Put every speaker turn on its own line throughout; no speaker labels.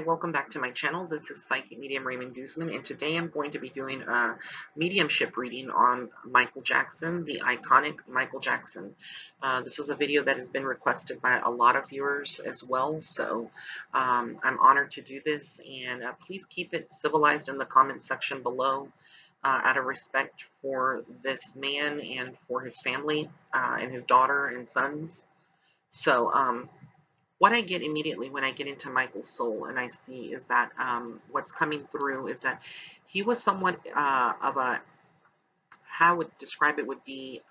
welcome back to my channel. This is Psychic Medium Raymond Guzman, and today I'm going to be doing a mediumship reading on Michael Jackson, the iconic Michael Jackson. This was a video that has been requested by a lot of viewers as well, so I'm honored to do this, and please keep it civilized in the comment section below out of respect for this man and for his family and his daughter and sons. So, what I get immediately when I get into Michael's soul and I see is that what's coming through is that he was somewhat of a, how I would describe it would be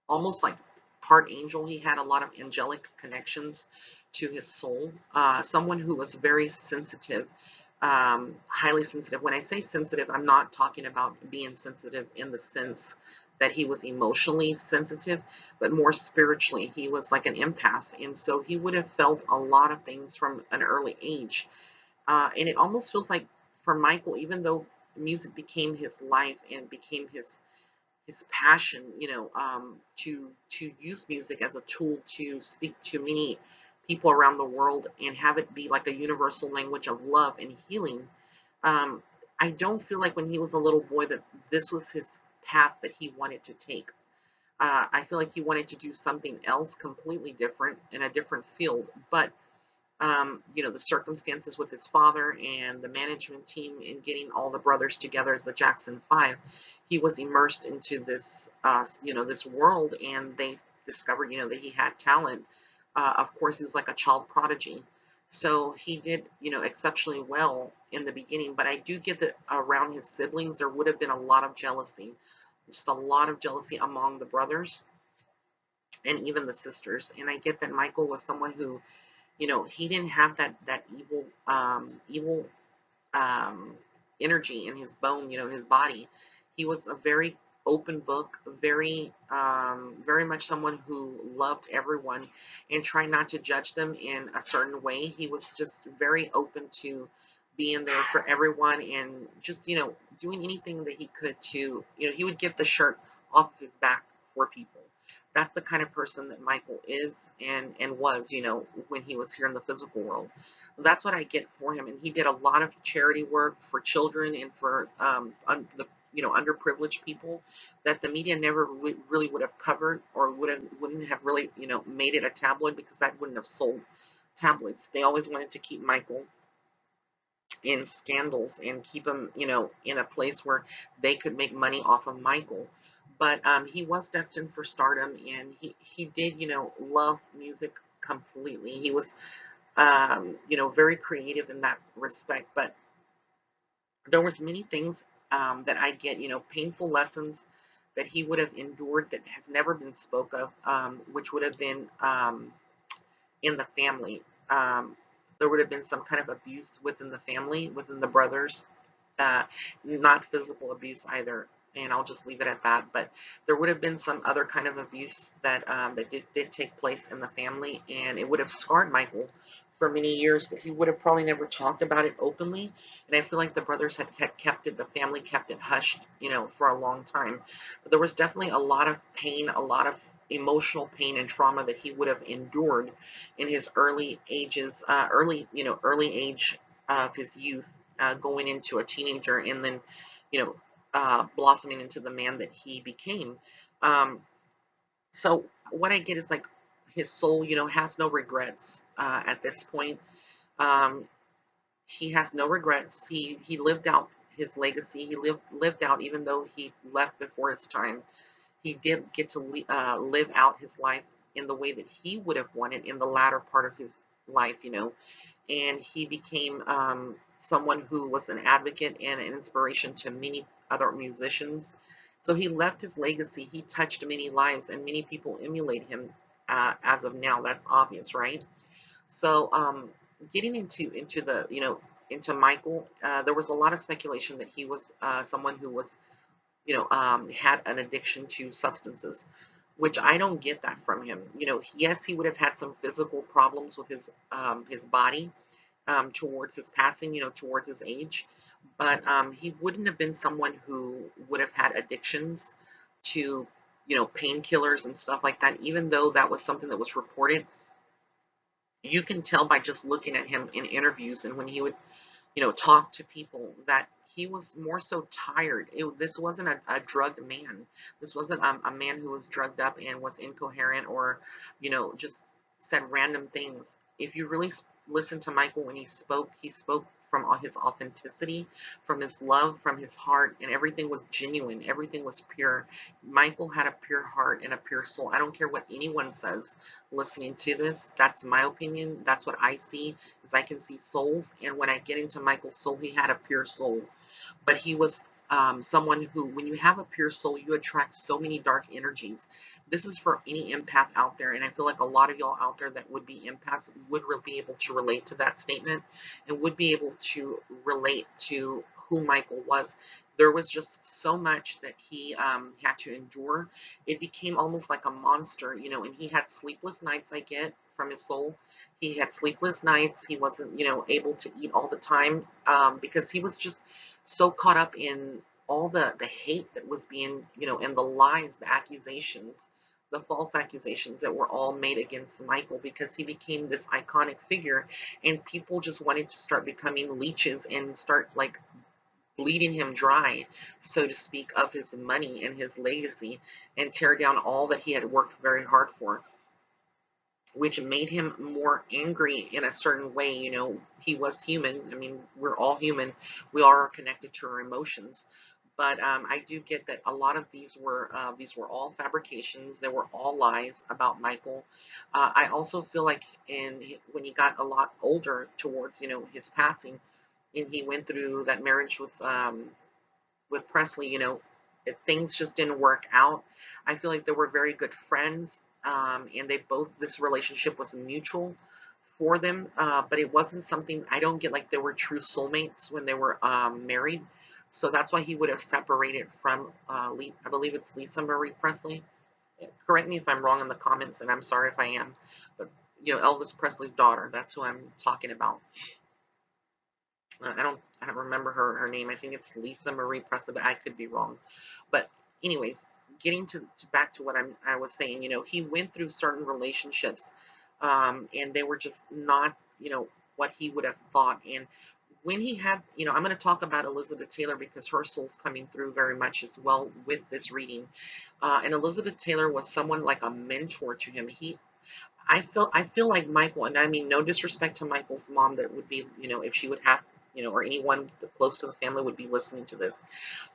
almost like part angel. He had a lot of angelic connections to his soul. Someone who was very sensitive, highly sensitive. When I say sensitive, I'm not talking about being sensitive in the sense that he was emotionally sensitive, but more spiritually. He was like an empath, and so he would have felt a lot of things from an early age. And it almost feels like for Michael, even though music became his life and became his passion, to use music as a tool to speak to many people around the world and have it be like a universal language of love and healing. Um, I don't feel like when he was a little boy that this was his path that he wanted to take. I feel like he wanted to do something else completely different in a different field, but the circumstances with his father and the management team in getting all the brothers together as the Jackson Five, he was immersed into this, this world, and they discovered, that he had talent. Of course, he was like a child prodigy, so he did, exceptionally well in the beginning. But I do get that around his siblings, there would have been a lot of jealousy, just a lot of jealousy among the brothers and even the sisters. And I get that Michael was someone who, he didn't have that evil energy in his bone, in his body. He was a very open book, very much someone who loved everyone and tried not to judge them in a certain way. He was just very open to being there for everyone and just, doing anything that he could to, he would give the shirt off of his back for people. That's the kind of person that Michael is and was, when he was here in the physical world. That's what I get for him. And he did a lot of charity work for children and for the underprivileged people that the media never really would have covered, or wouldn't have really made it a tabloid, because that wouldn't have sold tabloids. They always wanted to keep Michael in scandals and keep him in a place where they could make money off of Michael. But he was destined for stardom, and he did love music completely. He was very creative in that respect. But there was many things that I get, painful lessons that he would have endured that has never been spoke of, which would have been in the family. There would have been some kind of abuse within the family, within the brothers, not physical abuse either, and I'll just leave it at that. But there would have been some other kind of abuse that did take place in the family, and it would have scarred Michael for many years, but he would have probably never talked about it openly. And I feel like the brothers had kept it, the family kept it hushed, for a long time. But there was definitely a lot of pain, a lot of emotional pain and trauma that he would have endured in his early ages, early age of his youth, going into a teenager, and then, blossoming into the man that he became. So what I get is like his soul, has no regrets at this point. Um, he has no regrets. He lived out his legacy. He lived out, even though he left before his time. He did get to live out his life in the way that he would have wanted in the latter part of his life, and he became someone who was an advocate and an inspiration to many other musicians. So he left his legacy. He touched many lives, and many people emulate him as of now. That's obvious, right? So getting into the into Michael, there was a lot of speculation that he was someone who was had an addiction to substances, which I don't get that from him. Yes, he would have had some physical problems with his body towards his passing, towards his age, but he wouldn't have been someone who would have had addictions to, painkillers and stuff like that, even though that was something that was reported. You can tell by just looking at him in interviews and when he would, talk to people, that he was more so tired. This wasn't a drugged man. This wasn't a man who was drugged up and was incoherent, or, just said random things. If you really listen to Michael when he spoke from his authenticity, from his love, from his heart, and everything was genuine. Everything was pure. Michael had a pure heart and a pure soul. I don't care what anyone says listening to this. That's my opinion. That's what I see, is I can see souls. And when I get into Michael's soul, he had a pure soul. But he was someone who, when you have a pure soul, you attract so many dark energies. This is for any empath out there, and I feel like a lot of y'all out there that would be empaths would be able to relate to that statement, and would be able to relate to who Michael was. There was just so much that he had to endure. It became almost like a monster, and he had sleepless nights, I get, from his soul. He had sleepless nights. He wasn't, able to eat all the time, because he was just so caught up in all the hate that was being, and the lies, the accusations, the false accusations that were all made against Michael, because he became this iconic figure, and people just wanted to start becoming leeches and start like bleeding him dry, so to speak, of his money and his legacy, and tear down all that he had worked very hard for, which made him more angry in a certain way. He was human. I mean, we're all human. We all are connected to our emotions. But I do get that a lot of these were all fabrications. They were all lies about Michael. I also feel like when he got a lot older towards, his passing, and he went through that marriage with Presley, things just didn't work out. I feel like they were very good friends, and this relationship was mutual for them, but it wasn't something, I don't get like they were true soulmates when they were married. So that's why he would have separated from, I believe it's Lisa Marie Presley. Correct me if I'm wrong in the comments, and I'm sorry if I am. But, Elvis Presley's daughter, that's who I'm talking about. I don't remember her name. I think it's Lisa Marie Presley, but I could be wrong. But anyways, getting to back to what I was saying, he went through certain relationships, and they were just not, what he would have thought. And when he had, I'm going to talk about Elizabeth Taylor because her soul's coming through very much as well with this reading. And Elizabeth Taylor was someone like a mentor to him. I feel like Michael, and I mean no disrespect to Michael's mom, that would be, if she would have, or anyone close to the family would be listening to this,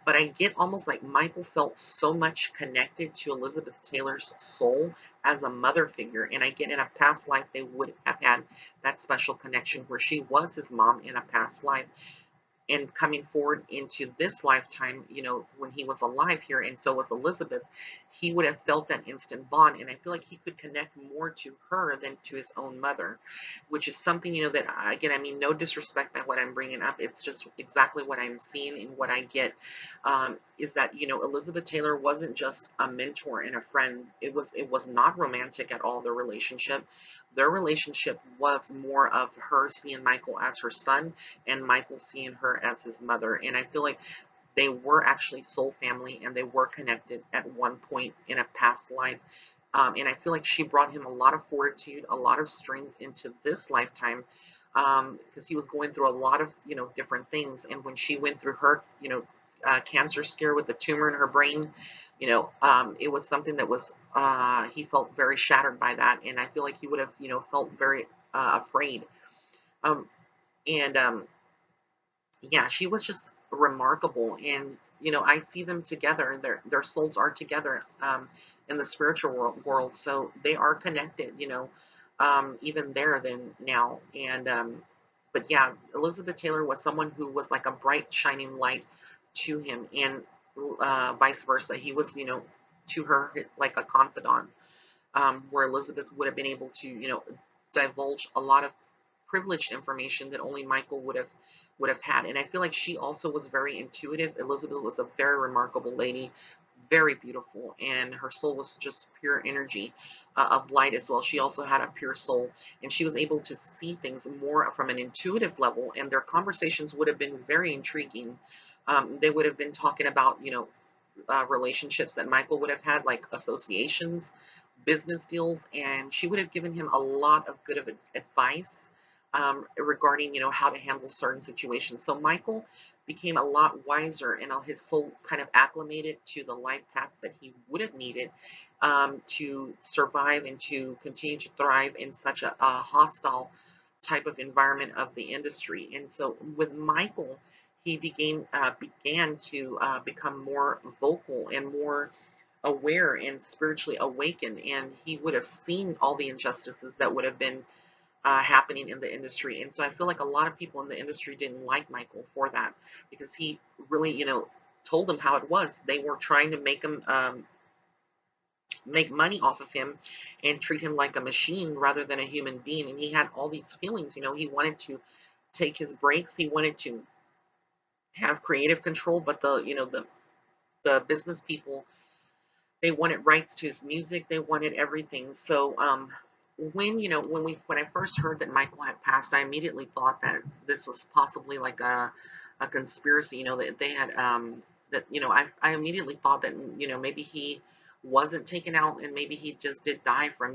but I get almost like Michael felt so much connected to Elizabeth Taylor's soul as a mother figure, and I get in a past life they would have had that special connection where she was his mom in a past life, and coming forward into this lifetime, when he was alive here, and so was Elizabeth, he would have felt that instant bond. And I feel like he could connect more to her than to his own mother, which is something, that, again, I mean, no disrespect by what I'm bringing up. It's just exactly what I'm seeing and what I get, is that, Elizabeth Taylor wasn't just a mentor and a friend. It was not romantic at all, their relationship. Their relationship was more of her seeing Michael as her son, and Michael seeing her as his mother. And I feel like they were actually soul family, and they were connected at one point in a past life. And I feel like she brought him a lot of fortitude, a lot of strength into this lifetime, because he was going through a lot of, different things. And when she went through her, cancer scare with the tumor in her brain, it was something that was, he felt very shattered by that. And I feel like he would have, felt very afraid. Um, and Yeah, she was just remarkable. And, I see them together. Their souls are together, in the spiritual world. So they are connected, even there than now. And, but yeah, Elizabeth Taylor was someone who was like a bright, shining light to him, and vice versa. He was, to her like a confidant, where Elizabeth would have been able to, divulge a lot of privileged information that only Michael would have had. And I feel like she also was very intuitive. Elizabeth was a very remarkable lady, very beautiful, and her soul was just pure energy, of light as well. She also had a pure soul, and she was able to see things more from an intuitive level, and their conversations would have been very intriguing. They would have been talking about, relationships that Michael would have had, like associations, business deals, and she would have given him a lot of good advice regarding, how to handle certain situations. So Michael became a lot wiser, and his soul kind of acclimated to the life path that he would have needed to survive and to continue to thrive in such a hostile type of environment of the industry. And so with Michael, he began to become more vocal and more aware and spiritually awakened, and he would have seen all the injustices that would have been happening in the industry. And so I feel like a lot of people in the industry didn't like Michael for that, because he really, told them how it was. They were trying to make money off of him and treat him like a machine rather than a human being. And he had all these feelings. He wanted to take his breaks. He wanted to have creative control, but the business people, they wanted rights to his music. They wanted everything. So when I first heard that Michael had passed, I immediately thought that this was possibly like a conspiracy. That they had that I immediately thought that maybe he wasn't taken out, and maybe he just did die from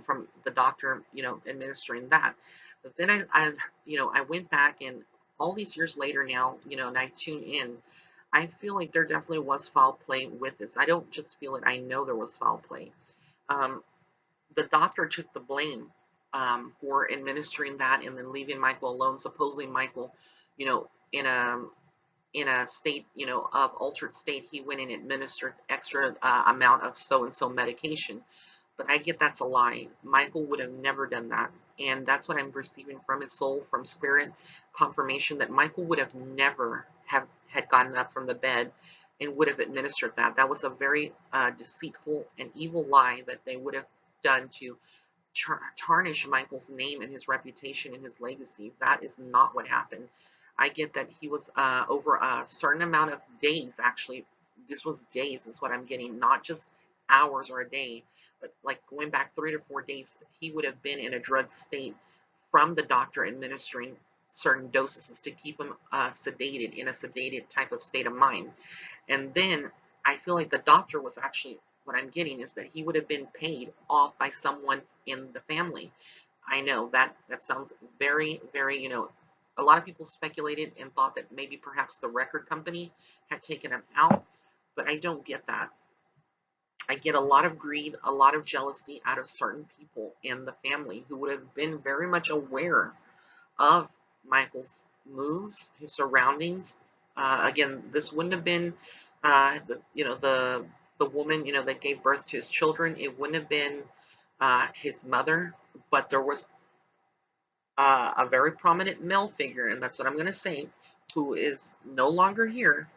from the doctor administering that. But then I went back, and all these years later now, and I tune in. I feel like there definitely was foul play with this. I don't just feel it, I know there was foul play. Um, the doctor took the blame for administering that and then leaving Michael alone. Supposedly Michael, in a state, of altered state, he went and administered extra amount of so-and-so medication. But I get that's a lie. Michael would have never done that. And that's what I'm receiving from his soul, from spirit, confirmation that Michael would have never had gotten up from the bed and would have administered that. That was a very deceitful and evil lie that they would have done to tarnish Michael's name and his reputation and his legacy. That is not what happened. I get that he was over a certain amount of days, actually. This was days is what I'm getting, not just hours or a day, but like going back 3 to 4 days, he would have been in a drugged state from the doctor administering certain dosages to keep him sedated, in a sedated type of state of mind. And then I feel like the doctor was actually, what I'm getting is that he would have been paid off by someone in the family. I know that sounds very, very, a lot of people speculated and thought that maybe perhaps the record company had taken him out, but I don't get that. I get a lot of greed, a lot of jealousy out of certain people in the family who would have been very much aware of Michael's moves, his surroundings. Again, this wouldn't have been, the woman, that gave birth to his children. It wouldn't have been his mother, but there was a very prominent male figure, and that's what I'm going to say, who is no longer here,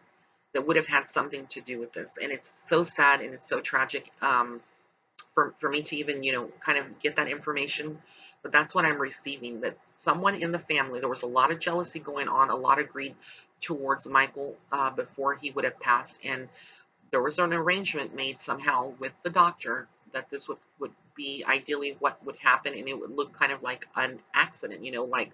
that would have had something to do with this. And it's so sad and it's so tragic for me to even, kind of get that information. But that's what I'm receiving, that someone in the family, there was a lot of jealousy going on, a lot of greed towards Michael before he would have passed. And there was an arrangement made somehow with the doctor that this would be ideally what would happen, and it would look kind of like an accident, like,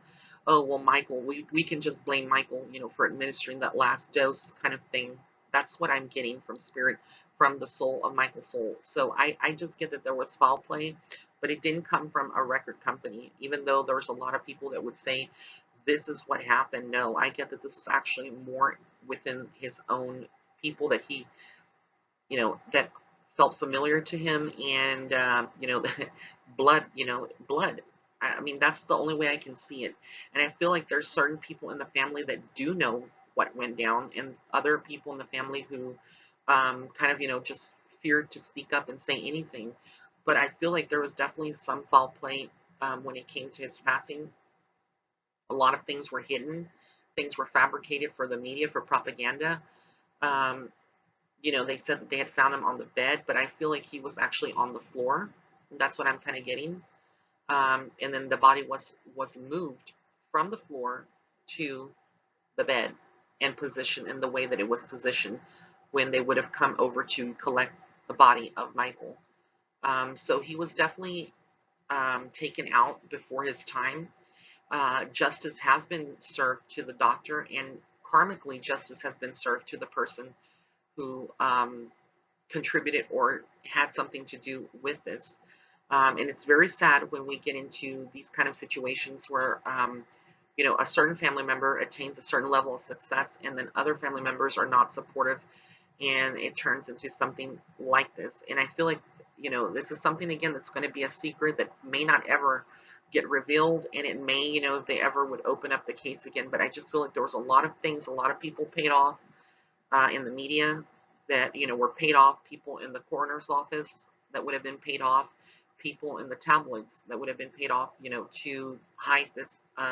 oh, well, Michael, we can just blame Michael, for administering that last dose kind of thing. That's what I'm getting from spirit, from the soul of Michael's soul. So I just get that there was foul play, but it didn't come from a record company, even though there's a lot of people that would say this is what happened. No, I get that this was actually more within his own people, that he, that felt familiar to him, and blood, blood. I mean, that's the only way I can see it. And I feel like there's certain people in the family that do know what went down, and other people in the family who kind of, just feared to speak up and say anything. But I feel like there was definitely some foul play when it came to his passing. A lot of things were hidden, things were fabricated for the media, for propaganda. Um, they said that they had found him on the bed, but I feel like he was actually on the floor. That's what I'm kind of getting. And then the body was moved from the floor to the bed and positioned in the way that it was positioned when they would have come over to collect the body of Michael. So he was definitely taken out before his time. Justice has been served to the doctor, and karmically, justice has been served to the person who contributed or had something to do with this. And it's very sad when we get into these kind of situations where, a certain family member attains a certain level of success, and then other family members are not supportive, and it turns into something like this. And I feel like, this is something, again, that's going to be a secret that may not ever get revealed, and it may, if they ever would open up the case again. But I just feel like there was a lot of things, a lot of people paid off in the media that, were paid off, people in the coroner's office that would have been paid off, people in the tabloids that would have been paid off, to hide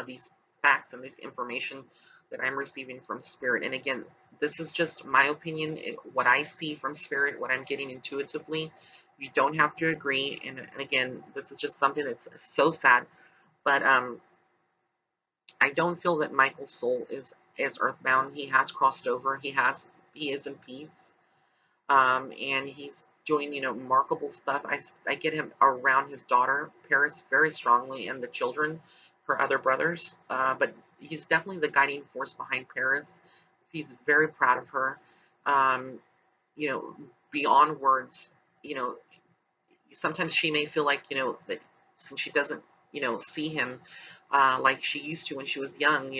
these facts and this information that I'm receiving from spirit. And again, this is just my opinion, what I see from spirit, what I'm getting intuitively. You don't have to agree. And again, this is just something that's so sad. But I don't feel that Michael's soul is earthbound. He has crossed over. He is in peace. And he's doing, remarkable stuff. I get him around his daughter, Paris, very strongly, and the children, her other brothers. But he's definitely the guiding force behind Paris. He's very proud of her. Um, you know, Beyond words, sometimes she may feel like, that since she doesn't, see him like she used to when she was young,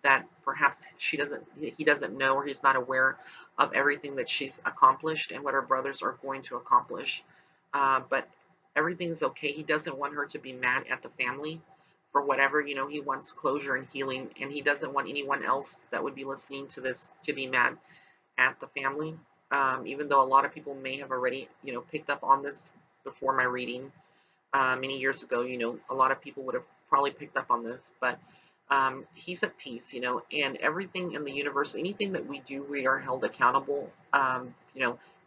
that perhaps he doesn't know, or he's not aware of everything that she's accomplished and what her brothers are going to accomplish. But everything's okay. He doesn't want her to be mad at the family for whatever, he wants closure and healing, and he doesn't want anyone else that would be listening to this to be mad at the family. Even though a lot of people may have already, picked up on this before my reading many years ago, a lot of people would have probably picked up on this, but he's at peace, and everything in the universe, anything that we do, we are held accountable,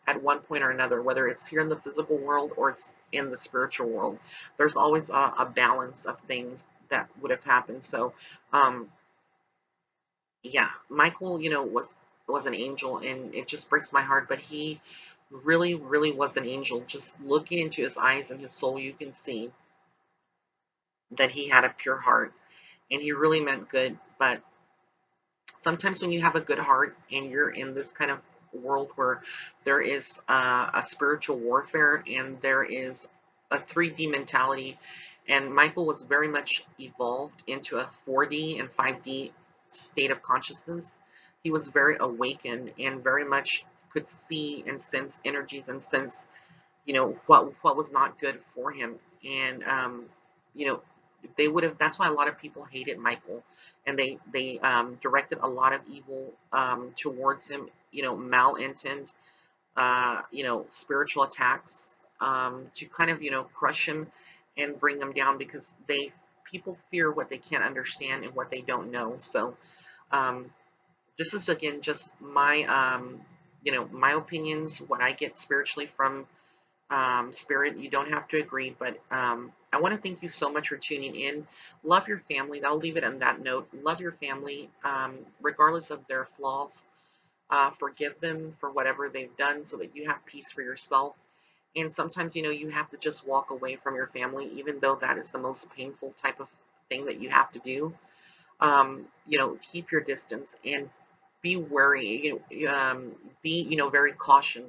at one point or another, whether it's here in the physical world or it's in the spiritual world. There's always a balance of things that would have happened. So, yeah, Michael, was an angel, and it just breaks my heart, but he really, really was an angel. Just looking into his eyes and his soul, you can see that he had a pure heart, and he really meant good. But sometimes when you have a good heart and you're in this kind of world where there is a spiritual warfare and there is a 3D mentality, and Michael was very much evolved into a 4D and 5D state of consciousness. He was very awakened and very much could see and sense energies and sense, what was not good for him. And you know they would have, that's why a lot of people hated Michael, and they directed a lot of evil towards him, malintent, spiritual attacks, to kind of, crush him and bring him down, because people fear what they can't understand and what they don't know. So um, this is, again, just my my opinions, what I get spiritually from spirit. You don't have to agree, but I want to thank you so much for tuning in. Love your family. I'll leave it on that note. Love your family, regardless of their flaws. Forgive them for whatever they've done, so that you have peace for yourself. And sometimes, you have to just walk away from your family, even though that is the most painful type of thing that you have to do. Keep your distance and be wary. Be, very caution.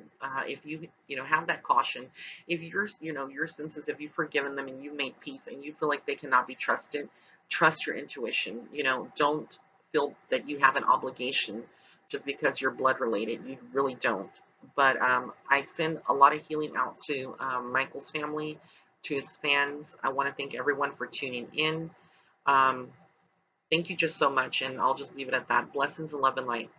If you, have that caution, if your senses, if you've forgiven them and you've made peace and you feel like they cannot be trusted, trust your intuition. Don't feel that you have an obligation just because you're blood related. You really don't. But I send a lot of healing out to Michael's family, to his fans. I want to thank everyone for tuning in. Um, Thank you just so much, and I'll just leave it at that. Blessings and love and light.